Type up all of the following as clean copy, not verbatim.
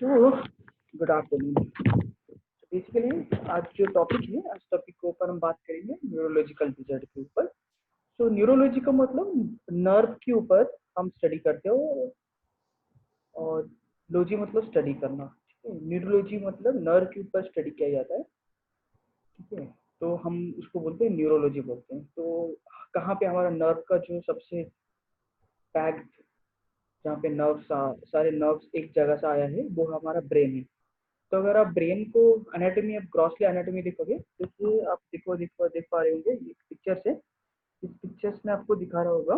तो good afternoon. Basically आज जो टॉपिक है, आज टॉपिक के ऊपर हम बात करेंगे न्यूरोलॉजिकल डिसऑर्डर के ऊपर। तो न्यूरोलॉजी का मतलब नर्व के ऊपर हम स्टडी करते हो, और लॉजी मतलब स्टडी करना। ठीक है, न्यूरोलॉजी मतलब नर्व के ऊपर स्टडी किया जाता है। ठीक है, तो हम उसको बोलते हैं न्यूरोलॉजी बोलते हैं। तो कहाँ पे हमारा नर्व का जो सबसे पैक्ड, जहाँ पे नर्व्स सारे नर्व्स एक जगह से आया है, वो हमारा ब्रेन है। तो अगर आप ब्रेन को एनाटॉमी, आप ग्रॉसली एनाटॉमी देखोगे, तो आप देख पा रहे होंगे एक पिक्चर से। इस पिक्चर्स में आपको दिखा रहा होगा।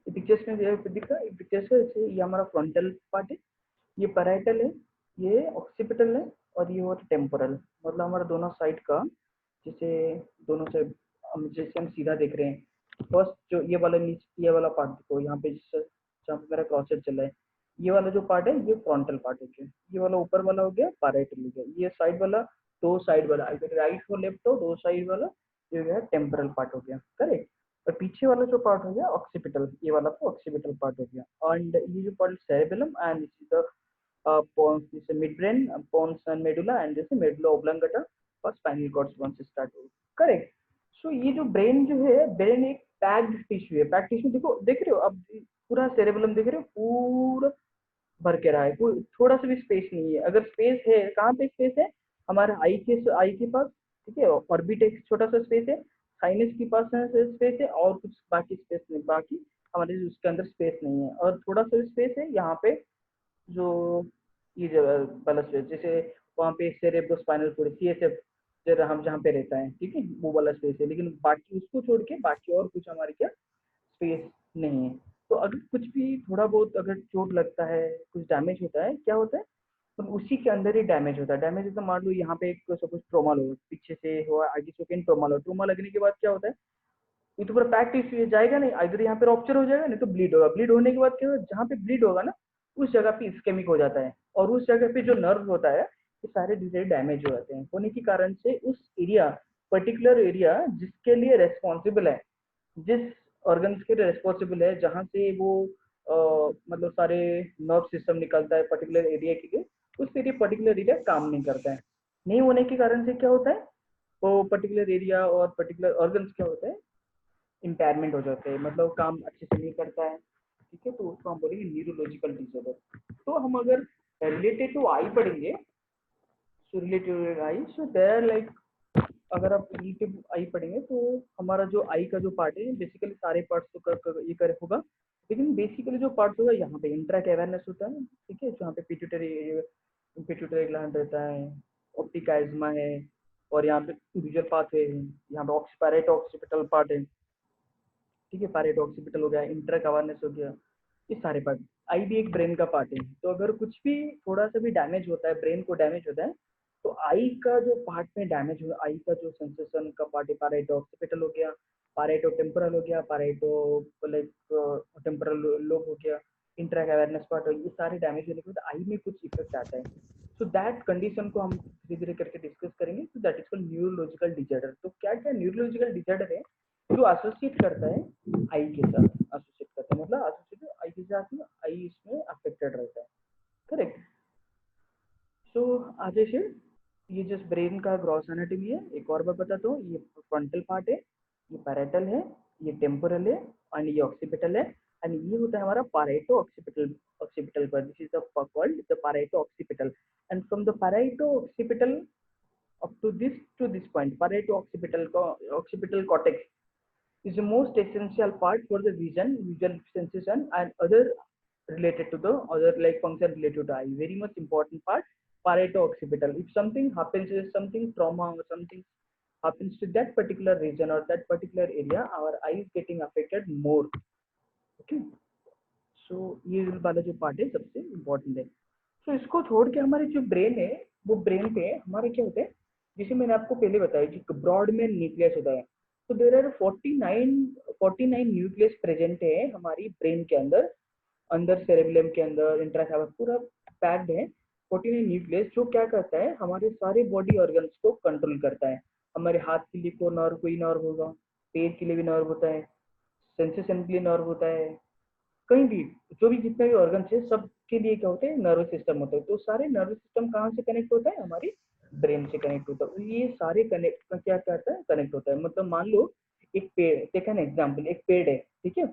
ये पिक्चर्स में दिख रहा है, पिक्चर्स है जैसे ये हमारा फ्रंटल पार्ट है, ये पैराइटल है, ये ऑक्सीपिटल है, और ये और टेम्पोरल, मतलब हमारा दोनों साइड का, जैसे दोनों साइड जैसे हम सीधा देख रहे हैं। फर्स्ट जो ये वाला नीचे ये वाला पार्ट देखो, यहाँ पे जहाँ पे मेरा क्रॉसर चल रहा है, ये वाला जो पार्ट है ये फ्रंटल पार्ट हो गया, ये वाला ऊपर वाला हो गया पैराइटल हो गया, ये साइड वाला, दो साइड वाला, अगर राइट हो लेफ्ट हो, दो साइड वाला ये हो गया टेम्पोरल पार्ट हो गया, करेक्ट। और पीछे वाला जो पार्ट हो गया ऑक्सीपिटल, ये वाला तो ऑक्सीपिटल पार्ट हो गया। एंड ये जो part cerebellum and this is the pons, जैसे mid brain, pons and medulla, and जैसे medulla oblongata और spinal cord once start हो, करेक्ट। सो ये जो ब्रेन जो है, ब्रेन एक पैक्ड टिश्यू है। पैक्ड टिश्यू देखो, देख रहे हो अब, पूरा सेरेबेलम देख रहे हो, पूरा भर के रहा है, कोई थोड़ा सा भी स्पेस नहीं है। अगर स्पेस है, कहाँ पे स्पेस है? हमारे आई के पास। ठीक है, ऑर्बिट एक छोटा सा स्पेस है, साइनस के पास स्पेस है, और कुछ बाकी स्पेस नहीं, बाकी हमारे उसके अंदर स्पेस नहीं है। और थोड़ा सा स्पेस है यहाँ पे, जो ये वाला स्पेस, जैसे वहाँ पे सेरेब्रोस्पाइनल फ्लूइड, सीएसएफ जरा हम जहाँ पे रहता है, ठीक है, वो वाला स्पेस है। लेकिन बाकी उसको छोड़ के बाकी और कुछ हमारे क्या स्पेस नहीं है। तो अगर कुछ भी थोड़ा बहुत अगर चोट लगता है, कुछ डैमेज होता है, क्या होता है, तो उसी के अंदर ही डैमेज होता है। डैमेज तो मान लो यहाँ पे एक सपोज ट्रोमा लो, पीछे से हुआ, आगे सेकेंड ट्रोमा लो, ट्रोमा लगने के बाद क्या होता है, ये तो पूरा पैक टिश्यू जाएगा नहीं, इधर यहाँ पे रॉप्चर हो जाएगा, नहीं तो ब्लीड होगा। ब्लीड होने के बाद क्या होगा, जहाँ पे ब्लीड होगा ना, उस जगह पे इस्केमिक हो जाता है, और उस जगह पे जो नर्व होता है, ये सारे धीरे डैमेज हो जाते हैं। होने के कारण से उस एरिया, पर्टिकुलर एरिया जिसके लिए रेस्पॉन्सिबल है, जिस ऑर्गन्स के लिए रेस्पॉन्सिबल है, जहाँ से वो मतलब सारे नर्व सिस्टम निकलता है पर्टिकुलर एरिया के लिए, उस एरिया पर्टिकुलर एरिया काम नहीं करता है। नहीं होने के कारण से क्या होता है, वो पर्टिकुलर एरिया और पर्टिकुलर ऑर्गन्स क्या होता है, इम्पेयरमेंट हो जाते हैं, मतलब काम अच्छे से नहीं करता है। ठीक है, तो उसको हम बोलेंगे न्यूरोलॉजिकल डिसऑर्डर। तो हम अगर रिलेटेड टू आई पढ़ेंगे, so related eye, so there like, अगर आप रिलेटिव आई पढ़ेंगे तो हमारा जो आई का जो पार्ट है, बेसिकली सारे पार्ट्स तो ये करे होगा, लेकिन बेसिकली जो पार्ट्स होगा, यहाँ पे इंट्रैक अवेयरनेस होता है। ठीक है, जहाँ पे पिट्यूटरी पिट्यूटरी ग्लैंड रहता है, ऑप्टिक एज्मा है, और यहाँ पे विजुअल पाथवे है, यहाँ पे ऑक्सीपैरेट ऑक्सीपिटल पार्ट है। ठीक है, पैरेट ऑक्सीपिटल हो गया, इंट्रैक अवेयरनेस हो गया, ये सारे पार्ट। आई भी एक ब्रेन का पार्ट है। तो अगर कुछ भी थोड़ा सा भी डैमेज होता है, ब्रेन को डैमेज होता है, तो आई का जो पार्ट में डैमेज हुआ, आई का जो सेंसेशन का पार्ट है, पैरेटो ऑक्सीपिटल हो गया, पैरेटो टेम्पोरल हो गया, पैरेटो लाइक टेम्पोरल लोब हो गया, इंट्रैक अवेयरनेस पार्ट हो, ये सारे डैमेज होने के बाद आई में कुछ इफेक्ट आता है। सो दैट कंडीशन को हम धीरे धीरे करके डिस्कस करेंगे। तो that is called neurological disorder. तो क्या क्या न्यूरोलॉजिकल डिसऑर्डर है जो एसोसिएट करता है आई के साथ, एसोसिएट करता है, मतलब एसोसिएट आई के साथ में, आई इसमें अफेक्टेड रहता है, करेक्ट। सो अजय सर, ये जस्ट ब्रेन का ग्रॉस एनाटॉमी है। एक और बार बताता हूँ, ये फ्रंटल पार्ट है, ये पैरेटल है, ये टेम्पोरल है, एंड ये ऑक्सीपिटल है। एंड ये होता है हमारा पैरेटो ऑक्सीपिटल, ऑक्सीपिटल पर, this is the called the Pareto occipital. And from the Pareto occipital up to this point, Pareto occipital occipital cortex is the most essential part for the vision, visual sensation, and other related to the other like function related to eye. Very much important part, Pareto occipital. If something happens, something trauma or something happens to that particular region or that particular area, our eye is getting affected more. Okay. सो ये वाला जो part है सबसे important है। सो इसको छोड़ के हमारे जो ब्रेन है, वो ब्रेन पे हमारे क्या होता है, जैसे मैंने आपको पहले बताया कि ब्रॉड में न्यूक्लियस होता है। तो देर आर 49 न्यूक्लियस प्रेजेंट है हमारी ब्रेन के अंदर, अंदर सेरेब्रम के अंदर इंट्रासेरेब्रल पूरा पैक्ड है। 49 न्यूक्लियस जो क्या करता है, हमारे सारे बॉडी ऑर्गन्स को कंट्रोल करता है। हमारे हाथ के लिए को नर्व, कोई नर्व होगा, पैर के लिए भी नर्व होता है, सेंसेशन के लिए नर्व होता है, कहीं भी जो भी जितने भी ऑर्गन है सबके लिए क्या होते हैं, नर्वस सिस्टम होता है। तो सारे नर्वस सिस्टम कहाँ से कनेक्ट होता है, हमारी ब्रेन से कनेक्ट होता है। ये सारे कनेक्ट क्या कहता है, कनेक्ट होता है। मतलब मान लो एक पेड़, टेक एन एग्जाम्पल, एक पेड़ है, ठीक है।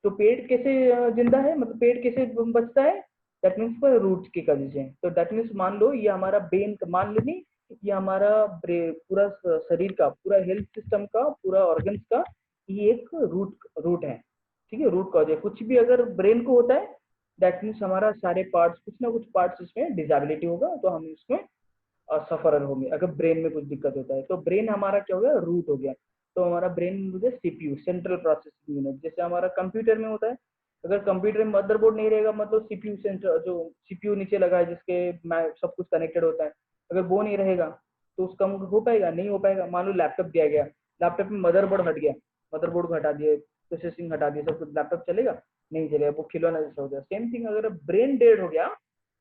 तो पेड़ कैसे जिंदा है, मतलब पेड़ कैसे बचता है, दैट मीन्स पर रूट की वजह से। तो दैट मीन्स मान लो ये हमारा ब्रेन, मान लो नहीं, ये हमारा पूरा शरीर का, पूरा हेल्थ सिस्टम का, पूरा ऑर्गन्स का ये एक रूट रूट है, ठीक है, रूट कॉज है। कुछ भी अगर ब्रेन को होता है, दैट मीन्स हमारा सारे पार्ट्स, कुछ ना कुछ पार्ट्स इसमें डिसेबिलिटी होगा, तो हम इसमें सफरर होंगे। अगर ब्रेन में कुछ दिक्कत होता है तो ब्रेन हमारा क्या हो गया, रूट हो गया। तो हमारा ब्रेन मुझे सीपीयू, सेंट्रल प्रोसेसिंग यूनिट, जैसे हमारा कंप्यूटर में होता है। अगर कंप्यूटर में मदरबोर्ड नहीं रहेगा, मतलब सीपीयू सेंटर, जो सीपीयू नीचे लगा है जिसके सब कुछ कनेक्टेड होता है, अगर वो नहीं रहेगा तो उसका हो पाएगा, नहीं हो पाएगा। मान लो लैपटॉप दिया गया, लैपटॉप में मदरबोर्ड हट गया, मदरबोर्ड को हटा दिए, प्रोसेसिंग हटा दिए, सब कुछ, लैपटॉप चलेगा, नहीं चलेगा, वो खिलौना जैसा हो गया। सेम थिंग अगर ब्रेन डेड हो गया,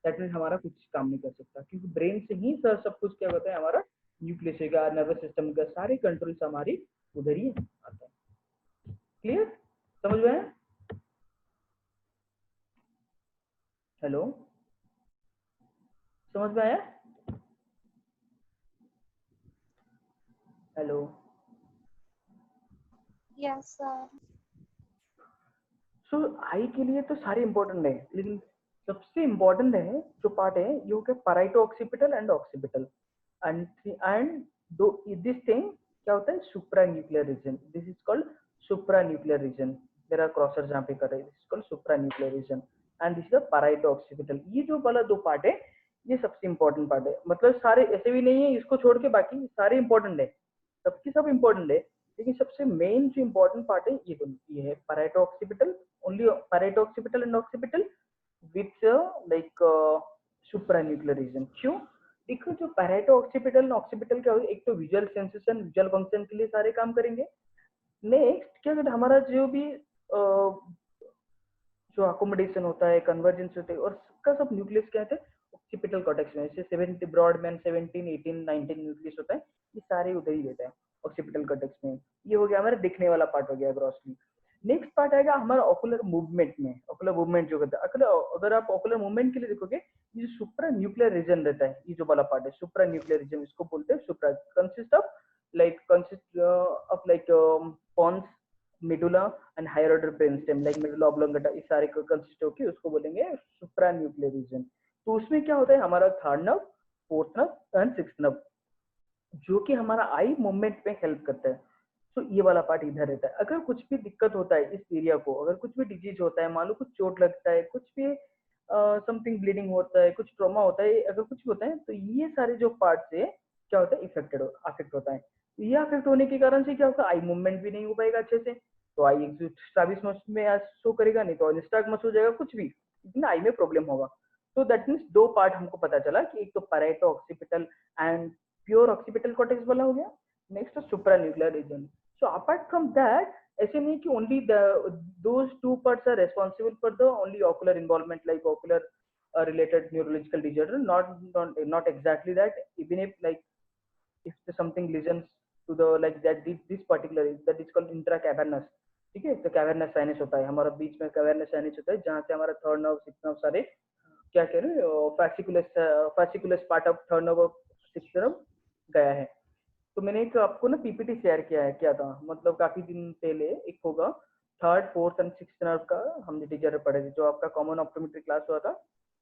दैट मीन्स हमारा कुछ काम नहीं कर सकता, क्योंकि ब्रेन से ही सर सब कुछ क्या होता है, हमारा न्यूक्लियस का, नर्वस सिस्टम का सारे कंट्रोल्स हमारी उधर ही आता है। क्लियर, समझ में आया? हेलो, समझ में आया? Hello, yes sir. So I के लिए तो सारे इंपॉर्टेंट है, लेकिन सबसे इंपॉर्टेंट है जो पार्ट है ये हो गया parieto occipital and occipital. And दो दिस थिंग क्या होता है, supra nuclear region, this is called supra nuclear region. मेरा क्रॉसर जहाँ पे कर रहा है, this is called supra nuclear region and this is the parieto occipital. ये जो वाला दो पार्ट है ये सबसे इंपॉर्टेंट पार्ट है। मतलब सारे ऐसे भी नहीं है, इसको छोड़ के बाकी सारे इंपॉर्टेंट है, सबकी सब इंपॉर्टेंट है, लेकिन सबसे मेन जो इंपॉर्टेंट पार्ट है ये है पैराइटो occipital, only parieto occipital and occipital with like supranuclear region। क्यों? देखो जो पैरेटो ऑक्सीपिटल ऑक्सीपिटल क्या होगा, एक तो विजुअल सेंसेशन, विजुअल फंक्शन के लिए सारे काम करेंगे। नेक्स्ट क्या, हमारा जो भी जो अकोमोडेशन होता है, कन्वर्जेंस होता है, और सबका सब न्यूक्लियस क्या है, ऑक्सीपिटल कॉर्टेक्स में। जैसे 70 ब्रॉडमैन 17 18 19 न्यूक्लियस होता है, ये सारे उधर ही रहता है ऑक्सीपिटल कॉर्टेक्स में। ये हो गया हमारा दिखने वाला पार्ट हो गया ग्रॉसली। नेक्स्ट पार्ट आएगा हमारा ऑकुलर मूवमेंट में। ऑकुलर मूवमेंट जो कहता है, अगर आप ऑकुलर मूवमेंट के लिए देखोगे, ये सुप्रा न्यूक्लियर रीजन रहता है, ये जो वाला पार्ट है सुप्रा न्यूक्लियर रीजन, इसको बोलते हैं supra. Consist of like pons, medulla and higher order brain stem, like medulla oblongata, इस सारे को कंसिस्ट होकर उसको बोलेंगे सुप्रा न्यूक्लियर रीजन। तो उसमें क्या होता है, हमारा third nerve, fourth nerve and sixth nerve, जो कि हमारा आई मूवमेंट में हेल्प करता है। तो ये वाला पार्ट इधर रहता है। अगर कुछ भी दिक्कत होता है इस एरिया को, अगर कुछ भी डिजीज होता है, मान लो कुछ चोट लगता है, कुछ भी समथिंग ब्लीडिंग होता है, कुछ ट्रॉमा होता है, अगर कुछ भी होता है, तो ये सारे जो पार्ट से क्या होता है, इफेक्टेड अफेक्ट होता है। ये अफेक्ट होने के कारण से क्या होगा, आई मूवमेंट भी नहीं हो पाएगा अच्छे से, तो आई स्ट्राबिस मसल में शो करेगा, नहीं तो निस्टाग्मस हो जाएगा, कुछ भी, लेकिन आई में प्रॉब्लम होगा। तो दैट मीन्स दो पार्ट हमको पता चला कि एक तो parieto occipital and pure occipital cortex वाला हो गया, next supra nuclear region. So apart from that, ऐसे नहीं कि only those two parts are responsible for the only ocular involvement, like ocular related neurological disorder, not exactly that, even if like if something lesions to the like that, this particular that is called intracavernous, ठीक है। तो cavernous sinus होता है हमारा, बीच में cavernous sinus होता है, जहाँ से हमारा थर्ड नर्व सिक्स्थ नर्व सारे क्या कह रहे हैं, fasciculus part of third nerve sixth nerve गया है। तो मैंने एक आपको ना पीपीटी शेयर किया है, क्या था मतलब काफी दिन पहले, एक होगा third fourth and sixth nerve का, हमने टीचर पढ़े थे, जो आपका कॉमन ऑप्टोमेट्री क्लास हुआ था,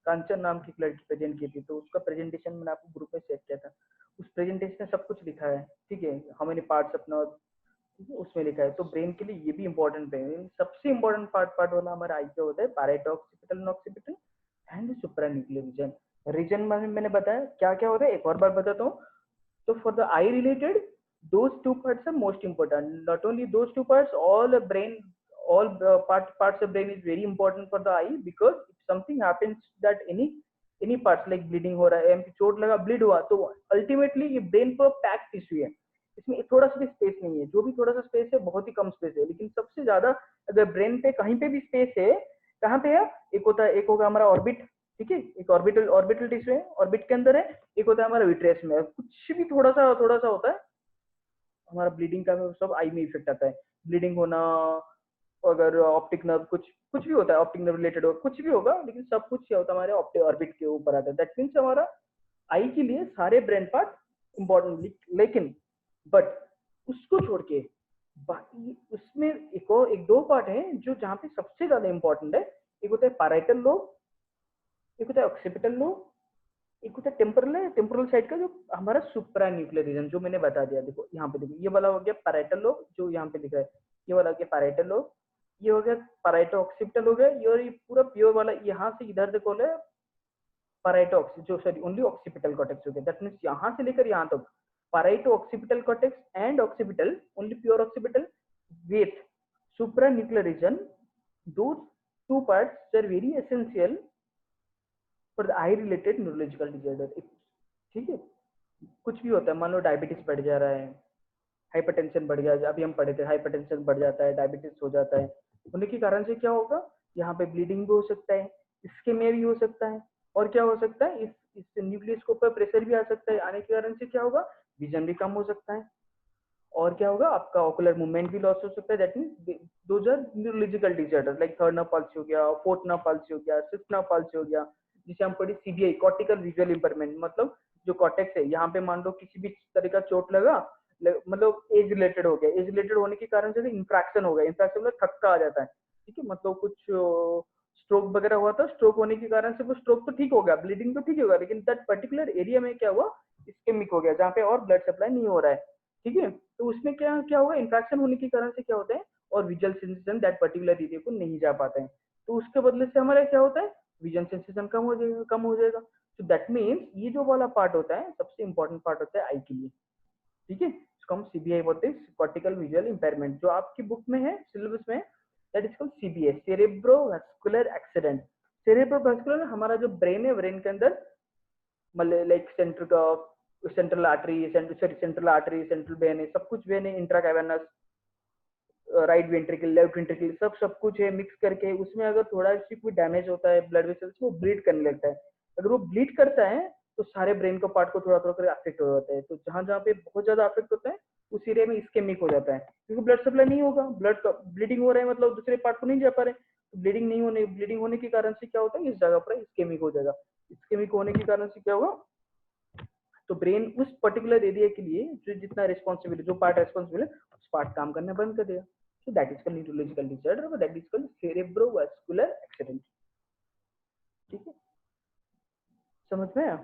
कांचन नाम की लड़की प्रेजेंट की थी, तो उसका प्रेजेंटेशन मैंने आपको ग्रुप में शेयर किया था। उस प्रेजेंटेशन में सब कुछ लिखा है, ठीक है, हाउ मेनी पार्ट्स अपना उसमें लिखा है। तो ब्रेन के लिए ये भी इंपॉर्टेंट है। सबसे इंपॉर्टेंट पार्ट वाला हमारा आई क्या होता है, parieto occipital occipital and supra nuclear region. Region में मैंने बताया क्या क्या होता है, एक और बार बताता हूँ। So for the eye related, those two parts are most important. Not only those two parts, all the brain, all the parts of brain is very important for the eye, because if something happens that any parts like bleeding हो रहा है, चोट लगा, bleed हुआ, तो ultimately ये brain पर pack tissue है, इसमें थोड़ा सा भी स्पेस नहीं है। जो भी थोड़ा सा स्पेस है बहुत ही कम स्पेस है, लेकिन सबसे ज्यादा अगर ब्रेन पे कहीं पे भी स्पेस है, कहाँ पे है, एक होता है, एक होगा हमारा ऑर्बिट, ठीक है, एक ऑर्बिटल टिश्यू है, ऑर्बिट के अंदर है, एक होता है हमारा विट्रेस में। कुछ भी थोड़ा सा होता है, हमारा ब्लीडिंग का सब आई में इफेक्ट आता है, ब्लीडिंग होना, अगर ऑप्टिक नर्व कुछ कुछ भी होता है, ऑप्टिक नर्व रिलेटेड हो कुछ भी होगा, लेकिन सब कुछ क्या होता है हमारे ऑप्टिक ऑर्बिट के ऊपर आता है। दैट मीन्स हमारा आई के लिए सारे ब्रेन पार्ट इंपॉर्टेंट, लेकिन बट उसको छोड़ के बाकी उसमें एक दो पार्ट है जो जहाँ पे सबसे ज्यादा इंपॉर्टेंट है। एक होता है पैराइटल लोब, एक होता है ऑक्सीपिटल लोब, एक होता है टेम्पोरल है, टेम्पोरल साइड का जो हमारा सुप्रा न्यूक्लियर रीजन जो मैंने बता दिया। देखो यहाँ पे देखो, ये वाला हो गया पैराइटल लोब जो यहाँ पे दिख रहा है, ये वाला हो गया पैराइटल लोब, ये हो गया पैराइटो ऑक्सीपिटल हो गया, ये और ये पूरा प्योर वाला यहाँ से इधर देखो है पैराइटो ऑक्सी जो सॉरी ओनली ऑक्सीपिटल कॉर्टेक्स हो गया। दैट मीन्स यहाँ से लेकर यहाँ तक पैराइटो occipital cortex and occipital only pure occipital with supra nuclear reason, those two parts are very essential for the eye related neurological disorder। ठीक है, कुछ भी होता है, मान लो डायबिटीज बढ़ जा रहा है, हाइपरटेंशन बढ़ गया, अभी हम पढ़े थे हाइपरटेंशन बढ़ जाता है, डायबिटीज हो जाता है, होने के कारण से क्या होगा, यहाँ पे ब्लीडिंग भी हो सकता है, इस्केमिया भी हो सकता है, और क्या हो सकता है, इस न्यूक्लियस के ऊपर प्रेशर भी आ सकता है, आने के कारण से क्या होगा, विजन भी कम हो सकता है, और क्या होगा, आपका ऑकुलर मूवमेंट भी लॉस हो सकता है। That means those are neurological disorder like third nerve palsy हो गया, फोर्थ नर्व पाल्सी हो गया, फिफ्थ नर्व पाल्सी हो गया, जिसे हम पढ़ी सीबीआई कॉर्टिकल विजुअल इंपरमेंट। मतलब जो कॉर्टेक्स है, यहाँ पे मान लो किसी भी तरह का चोट लगा, मतलब एज रिलेटेड हो गया, एज रिलेटेड होने के कारण से इंफ्रैक्शन हो गया, इंफ्रैक्शन मतलब थक्का आ जाता है, ठीक है, मतलब कुछ स्ट्रोक वगैरह हुआ था, स्ट्रोक होने के कारण से वो स्ट्रोक तो ठीक हो गया, ब्लीडिंग तो ठीक होगा, लेकिन दैट पर्टिकुलर एरिया में क्या हुआ, इस्केमिक हो गया, जहाँ पे और ब्लड सप्लाई नहीं हो रहा है, ठीक है। तो उसमें क्या क्या होगा, इंफ्रैक्शन होने के कारण से क्या होता है, और visual sensation that particular area को नहीं जा पाते हैं, तो उसके बदले से हमारा क्या होता है, विजन सेंसेशन कम हो जाएगा, कम हो जाएगा। तो दैट मीन्स ये जो वाला पार्ट होता है सबसे इंपॉर्टेंट पार्ट होता है आई के लिए, ठीक है। इसको हम सीबीआई बोलते हैं, कॉर्टिकल विजुअल इंपेयरमेंट, जो आपकी बुक में है, सिलेबस में, that is called CBS, cerebrovascular accident. Cerebrovascular हमारा जो ब्रेन है, ब्रेन के अंदर मतलब like central artery, central artery, central vein है, सब कुछ वेन है, intra cavernous, right ventricle, left ventricle, सब कुछ है मिक्स करके, उसमें अगर थोड़ा सी कोई डैमेज होता है ब्लड वेसल्स, वो ब्लीड करने लगता है। अगर वो ब्लीड करता है तो सारे ब्रेन को पार्ट को थोड़ा थोड़ा कर अफेक्ट हो जाता है। तो जहां जहां पे बहुत ज्यादा अफेक्ट होता है उस एरिया में इस्केमिक हो जाता है, क्योंकि ब्लड सप्लाई नहीं होगा, ब्लड ब्लीडिंग हो रहा है, मतलब दूसरे पार्ट को नहीं जा पा रहे, तो ब्लीडिंग होने के कारण से क्या होता है, इस जगह पर इस्केमिक हो जाएगा। इस्केमिक होने के कारण से क्या होगा, तो ब्रेन उस पर्टिकुलर एरिया के लिए जो जितना रिस्पॉन्सिबिलिटी, जो पार्ट रिस्पॉन्सिबल है, उस पार्ट काम करना बंद कर देगा। So that is called neurological disorder, that is called cerebrovascular accident. ठीक है, समझ में आया?